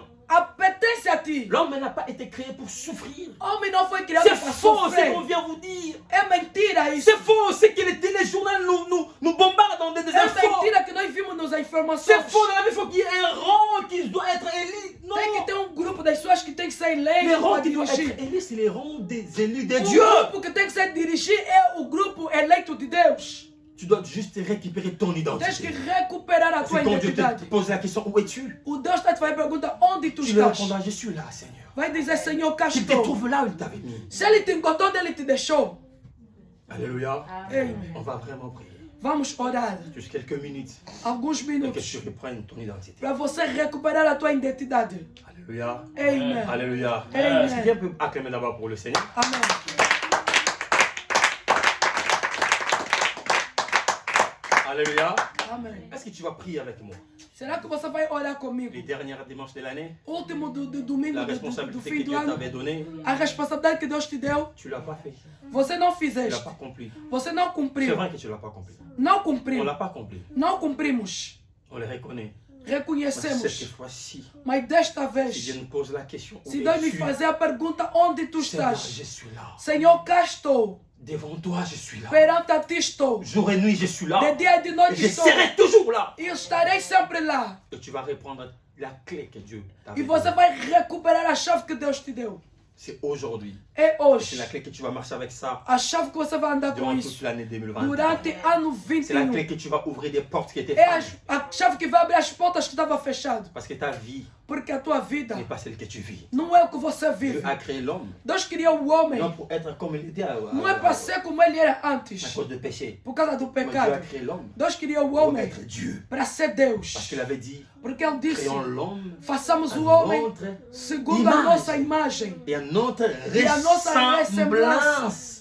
Pertence a ti. L'homme n'a pas été créé pour souffrir. Homem não foi criado C'est para faux ce sofrer. qu'on vient vous dire. É mentira isso. C'est faux, c'est que les téléjournaux nous bombardent dans des É infos. mentira que nós vimos nos informações. C'est faux, dans la vie, il faut qu'il y ait un rang qui doit être élu. Non. Tem que ter um grupo das pessoas que tem que ser Les eleito rangs para qui doivent dirigir. être élus, c'est les rangs des élus de O Dieu. grupo que tem que ser dirigido é o grupo eleito de Deus. Tu dois juste récupérer ton Tens que identité. recuperar a tua C'est quand Dieu identidade. te pose la question, où es-tu? O Deus está te fazendo pergunta onde tu Tu lui estás. répondras, je suis là, Seigneur. Vai dizer, Senhor, cá Tu te estou. trouves là où il t'avait mis. Se ele te encontrou onde ele te deixou, Alléluia. Amen. On va vraiment prier. Vamos orar Juste quelques minutes alguns pour que minutos tu reprennes ton identité. para você recuperar a tua identidade. Alléluia. Amen. Alléluia. Amen. Est-ce que quelqu'un peut acclamer d'abord pour le Seigneur? Amém. Alléluia. Amém. Est-ce que tu vas prier avec moi? Será que você vai orar Les comigo? derniers dimanches de l'année, Último do domingo la do responsabilité fim que do Dieu ano, t'avait donnée, a responsabilidade que Deus te deu, tu ne l'as pas fait. você não Tu ne l'as fizeste. pas accompli. Você não C'est cumpriu. vrai que tu ne l'as pas accompli. Não On cumpriu. ne l'a pas accompli. Não cumprimos. On le reconnaît. Mais cette Reconhecemos. fois-ci, Mas desta si vez, Dieu nous pose la question, où se Deus me es-tu? fazer a pergunta onde tu Seigneur, estás, je suis là. Senhor, cá estou. Devant toi, je suis là. Perante a ti estou. Jour et nuit, je suis là. De dia e de Et noite je estou. serai toujours là. E eu estarei sempre lá. Et tu vas reprendre la clé que Dieu t'a E donnée. você vai recuperar a chave que Deus te deu. C'est aujourd'hui. É Et c'est hoje. la clé que tu vas marcher avec ça A chave que você vai andar com durant toute isso l'année 2020. durante ano C'est la 21. clé que tu vas ouvrir des portes qui étaient É a fermées. chave que vai abrir as portas que estavam fechadas. Parce que ta vie Porque a tua vida n'est pas celle que tu vis. não é o que você Dieu vive. a créé l'homme, Deus criou o homem. non pour être comme il était Não é para ser como ele era à antes. cause du péché. Por causa do Mais Dieu a pecado. créé l'homme Deus criou o pour homem être Dieu. para ser Parce Deus. qu'il avait dit, Porque ele disse: créons l'homme façamos à o homem notre segundo a image. nossa imagem. et à notre Et à notre ressemblance.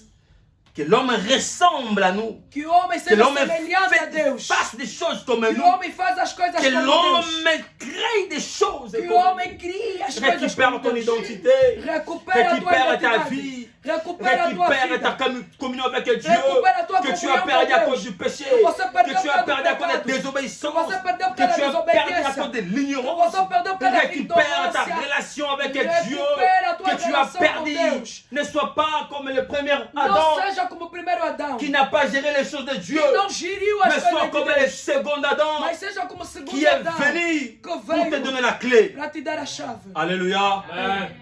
Que l'homme ressemble à nous. Que o homem Que seja l'homme semelhante a Deus. fasse des choses comme Que o nous. homem faz as coisas Que como Deus. l'homme crée des choses Que o comme homem crie as coisas Récupère como ton Deus. identité. Recupera a tua Récupère ta identidade. vie. Recupera a tua Récupère ta vida. communion avec Dieu. Recupera a tua Que tu comunhão as perdu com à Deus. cause du péché. Que você perdeu Que tu por as causa do perdu à cause de la pecado. désobéissance. Que você perdeu por Que causa tu da as perdu à desobediência. cause de Que l'ignorance. você perdeu por causa da Récupère ta ignorância. relation avec Récupère Dieu. a tua Que tu as relação com perdu. Deus. Ne sois pas comme le premier Não Adam seja como o primeiro Adão. qui n'a pas géré les choses de Dieu. Que não geriu as Mais sois coisas comme de le Deus. second Adam Mas seja como o segundo qui est Adão. venu Que pour te veio donner la clé. para te dar a chave. Alléluia.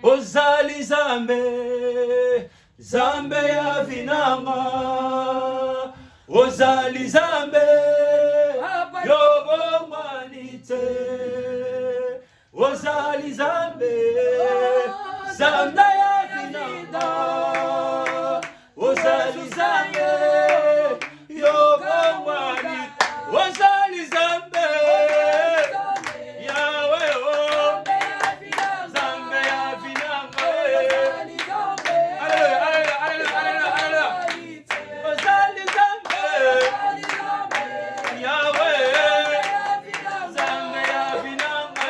Ozali Zambe, Zambe ya vinanga. Ozali Zambe, yobo manite. Ozali Zambe, Zambe ya vinanga. Ozali Zambe, yobo manite. Ozali Zambe, Yahweh, oh. Zambe ya vinanga. Alléluia, alléluia, alléluia, alléluia, alléluia. Ozali Zambe, Yahweh. Zambe ya vinanga.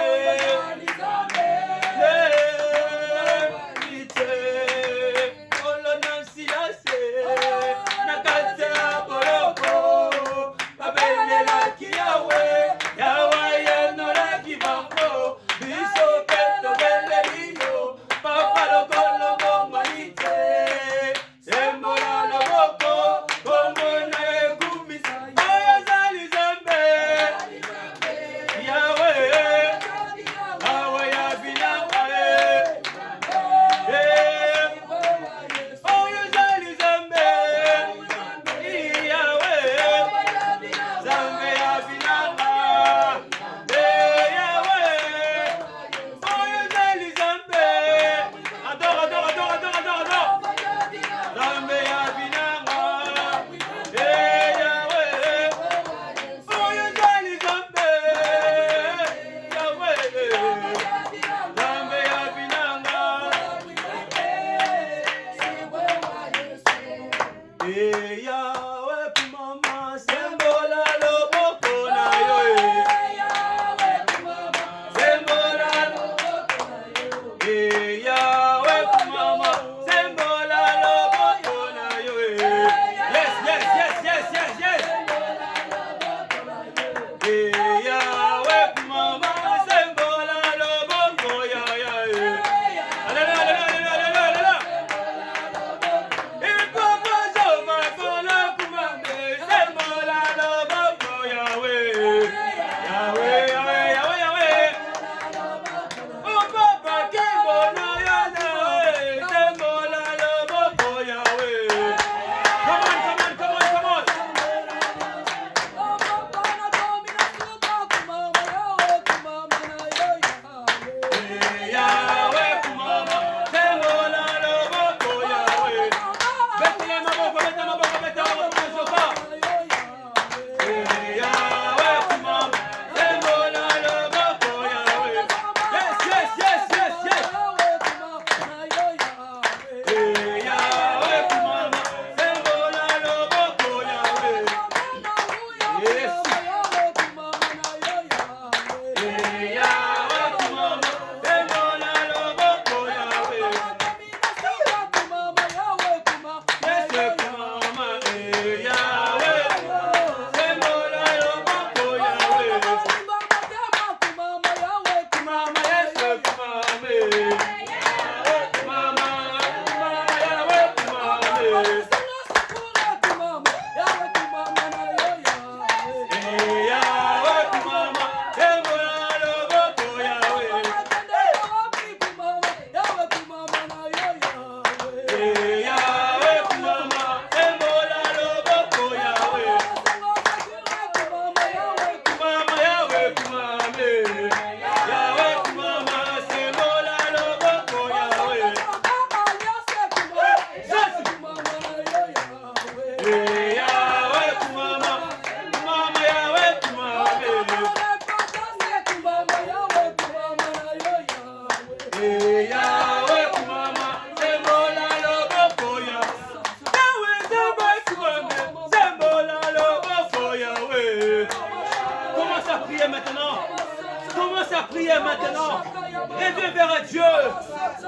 vers Dieu.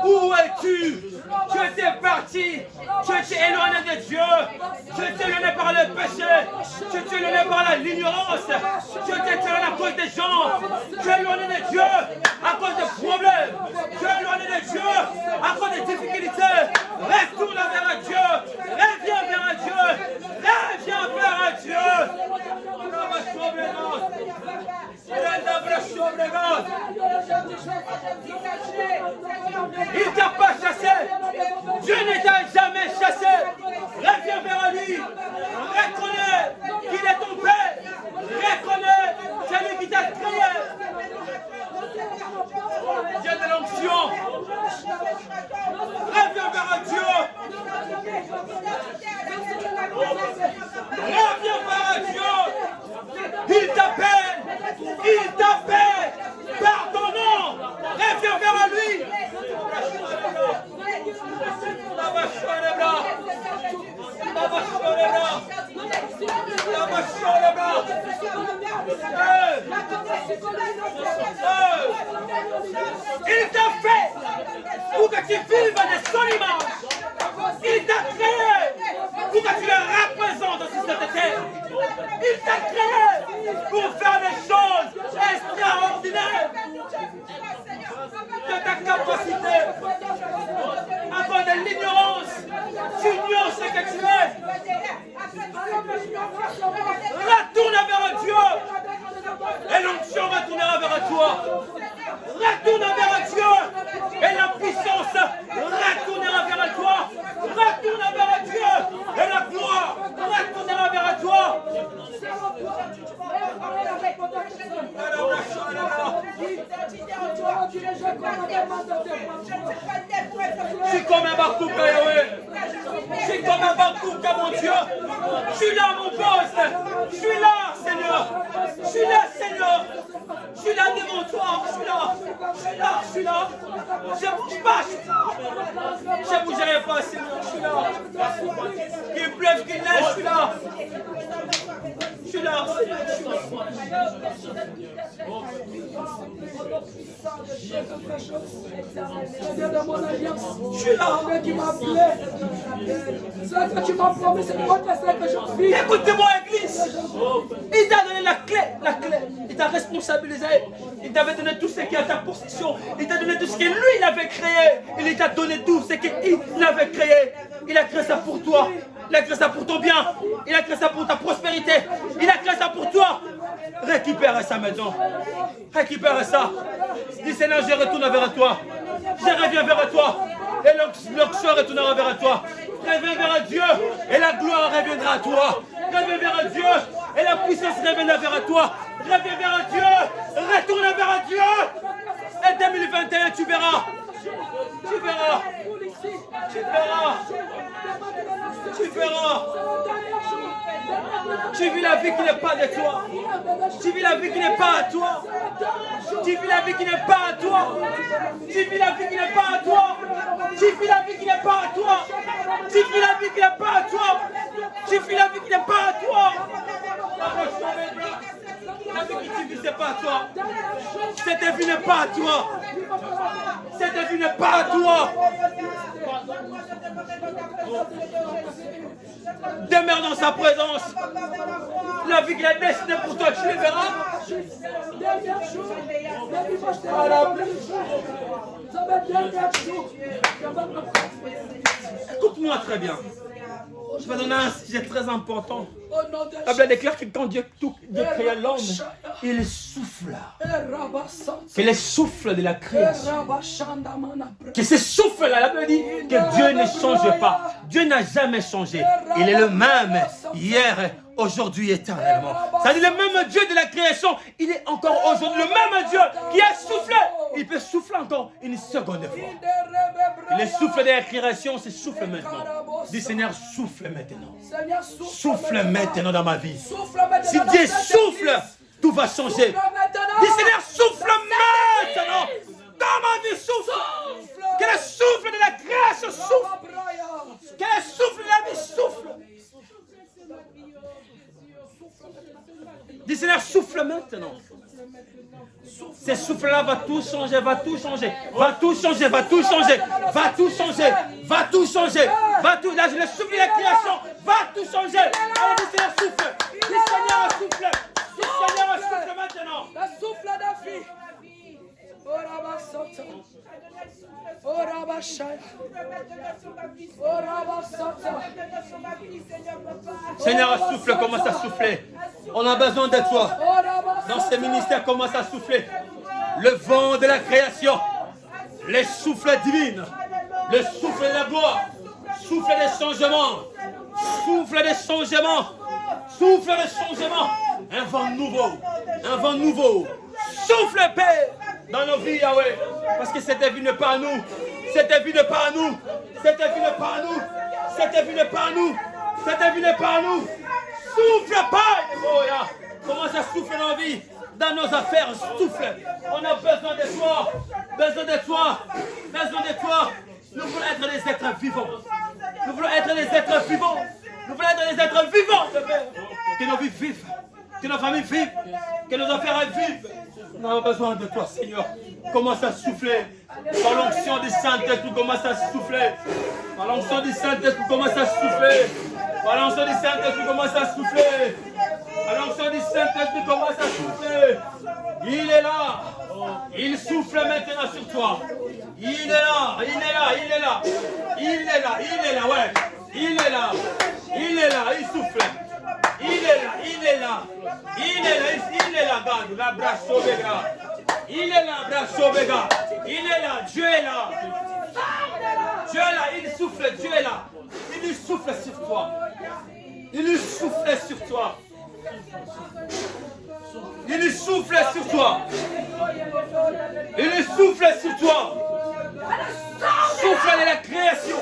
Où es-tu? Tu étais parti. Tu étais éloigné de Dieu. Tu étais éloigné par le péché. Tu étais éloigné par l'ignorance. Tu étais éloigné à cause des gens. Tu es éloigné de Dieu à cause des problèmes. Tu es éloigné de Dieu à cause des difficultés. Retourne vers Dieu. Reviens vers Dieu. Reviens vers Dieu. Il t'a pas chassé. Dieu ne t'a jamais chassé. Reviens vers lui. Reconnais qu'il est ton Père. Reconnais celui qui t'a créé. Dieu de l'onction. Reviens vers Dieu. Reviens vers Dieu. Il t'appelle. Il t'appelle. Par ton nom. Reviens vers lui. Il t'a fait pour que tu vives de son image. Il t'a créé pour que tu le représentes sur cette terre. Il t'a créé pour faire des choses extraordinaires. De ta capacité, à cause de l'ignorance, tu ignores ce que tu es. Retourne vers Dieu et l'onction retournera vers toi. Retourne vers Dieu et la puissance retournera vers toi. Retourne vers Dieu et la gloire retournera vers toi. Je suis comme un Bakouka, Yahweh. Je suis comme un Bakouka, mon Dieu. Je suis là, mon poste. Je suis là, Seigneur. Je suis là, Seigneur. Je suis là devant toi. Je suis là. Je suis là. Je suis là. Je ne bouge pas. Je suis là. Je ne bougerai pas, Seigneur. Je suis là. Qu'il pleuve, qu'il neige, je suis là. Je suis là. Je suis là. Qui m'a appelé. Ce que tu m'as promis, c'est toi que je vis. Écoutez-moi, Église. Il t'a donné la clé. Il t'a responsabilisé. Il t'avait donné tout ce qui est à ta possession. Il t'a donné tout ce que lui, il avait créé. Il t'a donné tout ce qu'il avait créé. Il a créé ça pour toi. Il a créé ça pour ton bien. Il a créé ça pour ta prospérité. Il a créé ça pour toi. Récupère ça maintenant. Récupère ça. Dis Seigneur, je retourne vers toi. Je reviens vers toi. Et l'onction retournera vers toi. Reviens vers Dieu. Et la gloire reviendra à toi. Reviens vers Dieu. Et la puissance reviendra vers toi. Reviens vers Dieu. Retourne vers Dieu. Et 2021, tu verras. Tu verras. Tu verras. Tu verras. Tu vis la vie qui n'est pas de toi. Tu vis la vie qui n'est pas à toi. Tu vis la vie qui n'est pas à toi. Tu vis la vie qui n'est pas à toi. Tu vis la vie qui n'est pas à toi. Tu vis la vie qui n'est pas à toi. Tu vis la vie qui n'est pas à toi. La vie que tu vis, c'est pas à toi. Cette vie n'est pas à toi. Cette vie n'est pas à toi. Demeure dans sa présence. La vie qu'il a destinée pour toi, tu le verras. Écoute-moi très bien. Je vais donner un sujet très important. La Bible déclare que quand Dieu créa l'homme, il souffla. C'est le souffle de la création. Que ce souffle-là, la Bible dit que Dieu ne change pas. Dieu n'a jamais changé. Il est le même hier, aujourd'hui, éternellement. Ça dit le même Dieu de la création. Il est encore aujourd'hui le même Dieu qui a soufflé. Il peut souffler encore une seconde fois. Le souffle de la création, c'est souffle maintenant. Dis Seigneur, souffle maintenant. Souffle maintenant dans ma vie. Si Dieu souffle, tout va changer. Dis Seigneur, souffle maintenant. Dans ma vie, souffle. Que le souffle de la création souffle. Que le souffle de la vie souffle. Dis Seigneur, souffle maintenant. Ce souffle-là va tout changer, va tout changer, va tout changer, va tout changer, va tout changer, va tout changer, va tout. Là, je le souffle de la création, va tout changer. Allez, dis Seigneur, souffle. Dis Seigneur, souffle. Dis Seigneur, souffle maintenant. Le souffle de vie. Seigneur, souffle, commence à souffler. On a besoin de toi. Dans ce ministère, commence à souffler. Le vent de la création, les souffles divines, le souffle de la gloire, souffle des changements, souffle des changements, souffle des changements. Un vent nouveau, un vent nouveau. Souffle paix dans nos vies, Yahweh. Parce que cette vie n'est pas à nous. Cette vie n'est pas à nous. Cette vie n'est pas à nous. Cette vie n'est pas à nous. Cette vie n'est pas à nous. Souffle pas, Yahweh. Commence à souffler dans nos vies, dans nos affaires. Souffle. On a besoin de toi. Besoin de toi. Besoin de toi. Nous voulons être des êtres vivants. Nous voulons être des êtres vivants. Nous voulons être des êtres vivants, Père. Que nos vies vivent. Que nos familles vivent. Que nos affaires vivent. Nous avons besoin de toi, Seigneur. Commence à souffler. Par l'onction du Saint-Esprit, commence à souffler. Par l'onction du Saint-Esprit, commence à souffler. Par l'onction du Saint-Esprit, commence à souffler. Par l'onction du Saint-Esprit, commence à souffler. Il est là. Il souffle maintenant sur toi. Il est là. Il est là. Il est là. Il est là. Il est là. Ouais. Il est là. Il est là. Il souffle. Il est là. Il est là. Il est là. Il est là. Regarde. La brasse au béga. Il est là. Brasse au béga. Il est là. Dieu est là. Dieu est là. Il souffle. Dieu est là. Il lui souffle sur toi. Il lui souffle sur toi. Il lui souffle sur toi. Il lui souffle sur toi. Souffle de la création.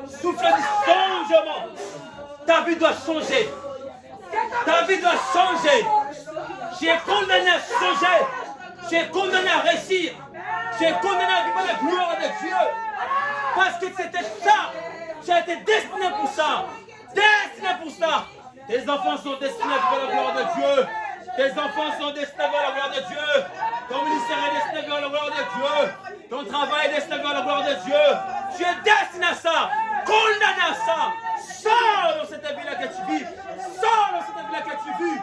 Souffle du changement. Ta vie doit changer. Ta vie doit changer. J'ai condamné à changer. J'ai condamné à réussir. J'ai condamné à vivre la gloire de Dieu. Parce que c'était ça. J'ai été destiné pour ça. Destiné pour ça. Tes enfants sont destinés vers la gloire de Dieu. Tes enfants sont destinés vers la gloire de Dieu. Ton ministère est destiné vers la gloire de Dieu. Ton travail est destiné vers la gloire de Dieu. Tu es destiné à ça. Condamné à ça. Sors dans cette vie-là que tu vis. Sors dans cette vie-là que tu vis.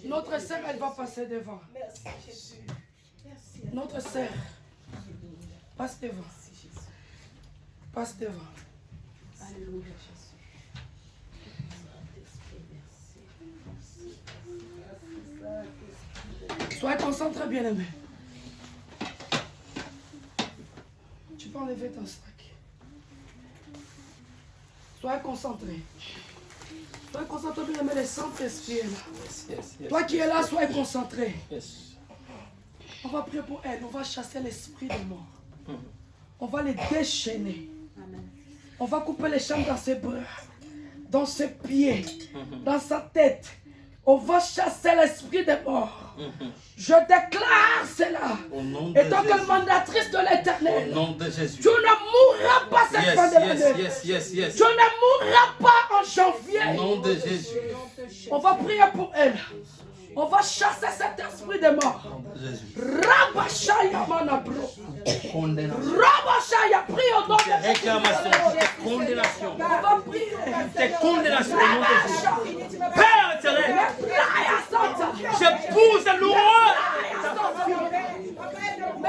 Notre sœur, elle va passer devant. Notre sœur, passe devant. Passe devant. Alléluia, Jésus. Sois concentré, bien-aimé. Tu peux enlever ton sac. Sois concentré. Sois concentré, bien-aimé, le Saint-Esprit est là. Toi qui es là, sois concentré. On va prier pour elle. On va chasser l'esprit de mort. On va les déchaîner. On va couper les chaînes dans ses bras, dans ses pieds, dans sa tête. On va chasser l'esprit de mort. Je déclare cela. Étant que mandatrice de l'Éternel, Au nom de Jésus. tu ne mourras pas cette fin de l'année. Yes. Tu ne mourras pas en janvier. Au nom de Jésus. On va prier pour elle. On va chasser cet esprit de mort. Rabashaya manabro. Rabashaya, prie au nom de Jésus. Réclamation, condamnation. On va prier. Tes condamnations au nom de Jésus. Père éternel, je pousse loin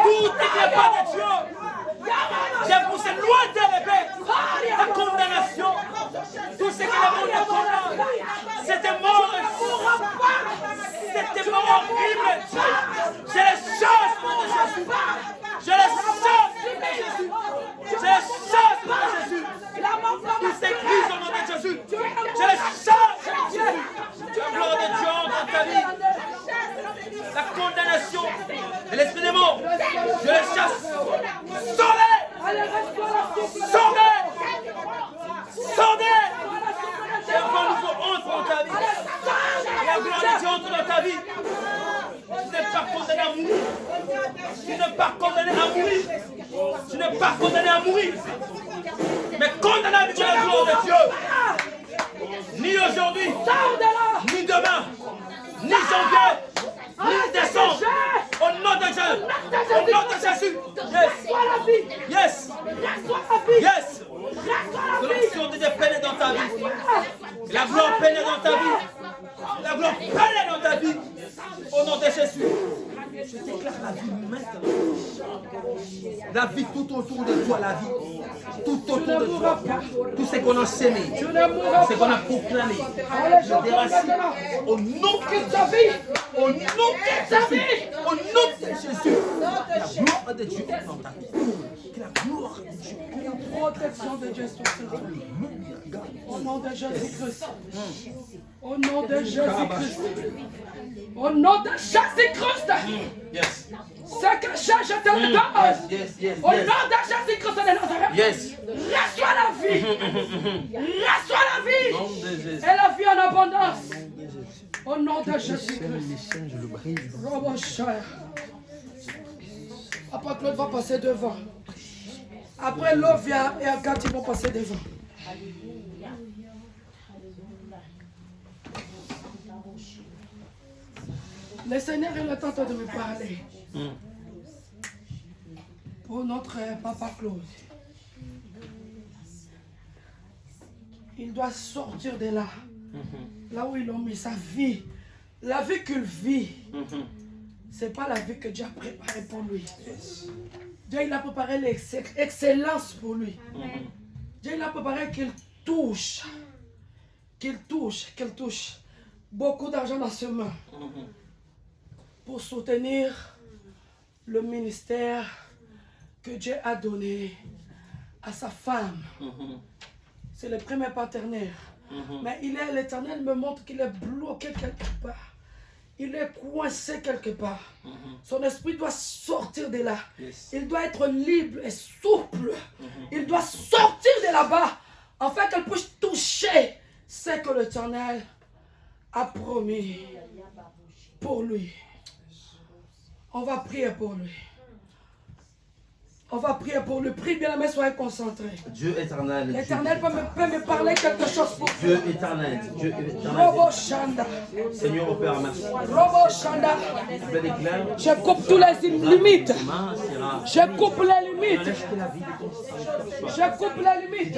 tout ce qui n'est pas de Dieu. Je pousse loin de l'épée ta condamnation. Tout ce qui est bon de toi. C'était mort. C'était mort horrible. Je les chasse au nom de Jésus. Je les chasse au nom de Jésus. Je les chasse au nom de Jésus. Tous ces crises au nom de Jésus. Je les chasse au nom de Jésus. La gloire de Dieu dans ta vie. La condamnation de l'esprit des morts. Je les chasse. Sortez. Sortez. Sortez. Et un vent nouveau entre dans ta vie. Et la gloire de Dieu entre dans ta vie. Tu n'es pas condamné à mourir. Tu n'es pas condamné à mourir. Tu n'es pas condamné à mourir. Mais condamné à vivre la gloire de Dieu. Ni aujourd'hui, Sors de là. ni demain, ni janvier, ni décembre. Au nom de Jésus. Au nom de Jésus. Yes. Reçois la vie. Yes. Reçois la vie. Yes. Reçois la Que vie. l'onction de Dieu pénètre dans ta vie. La gloire pénètre dans ta vie. La gloire pénètre dans ta vie. Au nom de Jésus. Je déclare la vie maintenant. La vie tout autour de toi, la vie. Tout autour de toi. Tout ce qu'on a sémé. Tu ne mourras Ce qu'on a pas. proclamé. Allez, Je déracine. Au nom Quitte ta vie. Au nom de Jésus. Au nom de Jésus. La gloire de Dieu est dans ta vie. Que la gloire de Dieu. La protection de Dieu sur toi. Au nom de Jésus-Christ. Au nom de Jésus-Christ. Au nom de Jésus-Christ. Yes. Ce que je te le donne. Yes. Au nom de Jésus-Christ de Nazareth. Yes. Reçois la vie. Reçois la vie. Au nom de Jésus. Et la vie en abondance. Au nom de Jésus-Christ. Je le brise. Robo cher. Papa Claude va passer devant. Après l'eau vient et Agathe ils vont passer devant. Le Seigneur est le temps de me parler. Pour notre Papa Claude. Il doit sortir de là. Là où ils ont mis sa vie. La vie qu'il vit. C'est pas la vie que Dieu a préparée pour lui. Dieu il a préparé l'excellence pour lui. Dieu il a préparé qu'il touche beaucoup d'argent dans ses mains pour soutenir le ministère que Dieu a donné à sa femme. C'est le premier partenaire. Mais l'Éternel me montre qu'il est bloqué quelque part. Il est coincé quelque part. Son esprit doit sortir de là. Il doit être libre et souple. Il doit sortir de là-bas afin qu'elle puisse toucher ce que l'Éternel a promis pour lui. On va prier pour lui. On va prier pour lui. Prie bien, mais soyez concentrés. Dieu éternel. L'Éternel peut me parler quelque chose pour vous. Dieu éternel. Dieu éternel. Robo Shanda. Seigneur au Père, merci. Robo Shanda. Je vais déclarer. Je coupe tous les limites. Demain sera. Je coupe les limites. Laisse que la vie de ton Saint. Je coupe les limites.